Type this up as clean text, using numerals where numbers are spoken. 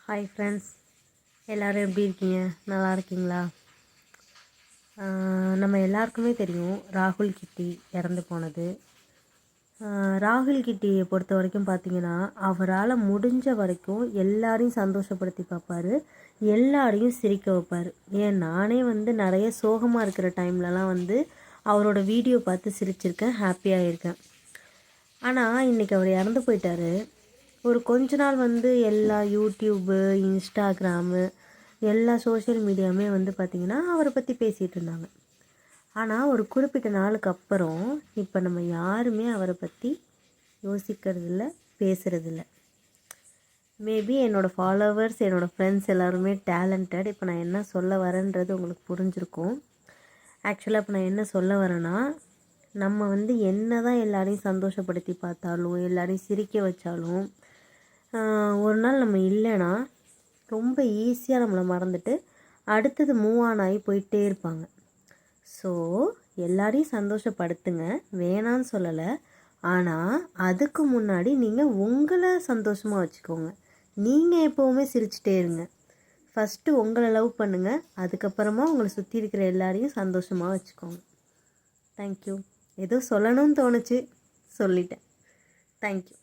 Hi friends, எல்லோரும் எப்படி இருக்கீங்க? நல்லா இருக்கீங்களா? நம்ம எல்லாருக்குமே தெரியும் ராகுல் கிட்டி இறந்து போனது. ராகுல் கிட்டியை பொறுத்த வரைக்கும் பார்த்திங்கன்னா, அவரால் முடிஞ்ச வரைக்கும் எல்லாரையும் சந்தோஷப்படுத்தி பார்ப்பார், எல்லாரையும் சிரிக்க வைப்பார். நானே நிறைய சோகமாக இருக்கிற டைம்லலாம் அவரோட வீடியோ பார்த்து சிரிச்சிருக்கேன், ஹாப்பியாக இருக்கேன். ஆனால் இன்றைக்கி அவர் இறந்து போயிட்டார். ஒரு கொஞ்ச நாள் எல்லா யூடியூப்பு, இன்ஸ்டாகிராமு, எல்லா சோஷியல் மீடியாவுமே பார்த்திங்கன்னா அவரை பற்றி பேசிகிட்டு இருந்தாங்க. ஆனால் ஒரு குறிப்பிட்ட நாளுக்கு அப்புறம் இப்போ நம்ம யாருமே அவரை பற்றி யோசிக்கிறதில்ல, பேசுகிறதில்ல. மேபி என்னோடய ஃபாலோவர்ஸ், என்னோடய ஃப்ரெண்ட்ஸ் எல்லாருமே டேலண்டட். இப்போ நான் என்ன சொல்ல வரேன்றது உங்களுக்கு புரிஞ்சிருக்கும். ஆக்சுவலாக இப்போ நான் என்ன சொல்ல வரேன்னா, நம்ம என்ன தான் எல்லாரையும் சந்தோஷப்படுத்தி பார்த்தாலும், எல்லாரையும் சிரிக்க வச்சாலும், ஒரு நாள் நம்ம இல்லைன்னா ரொம்ப ஈஸியாக நம்மளை மறந்துட்டு அடுத்தது மூவ் ஆன் ஆகி போயிட்டே இருப்பாங்க. ஸோ எல்லாரையும் சந்தோஷப்படுத்துங்க, வேணான்னு சொல்லலை. ஆனால் அதுக்கு முன்னாடி நீங்கள் உங்களை சந்தோஷமாக வச்சுக்கோங்க. நீங்கள் எப்போவுமே சிரிச்சிட்டே இருங்க. ஃபஸ்ட்டு உங்களை லவ் பண்ணுங்கள், அதுக்கப்புறமா உங்களை சுற்றி இருக்கிற எல்லாரையும் சந்தோஷமாக வச்சுக்கோங்க. தேங்க்யூ. ஏதோ சொல்லணும்னு தோணுச்சு, சொல்லிட்டேன். தேங்க்யூ.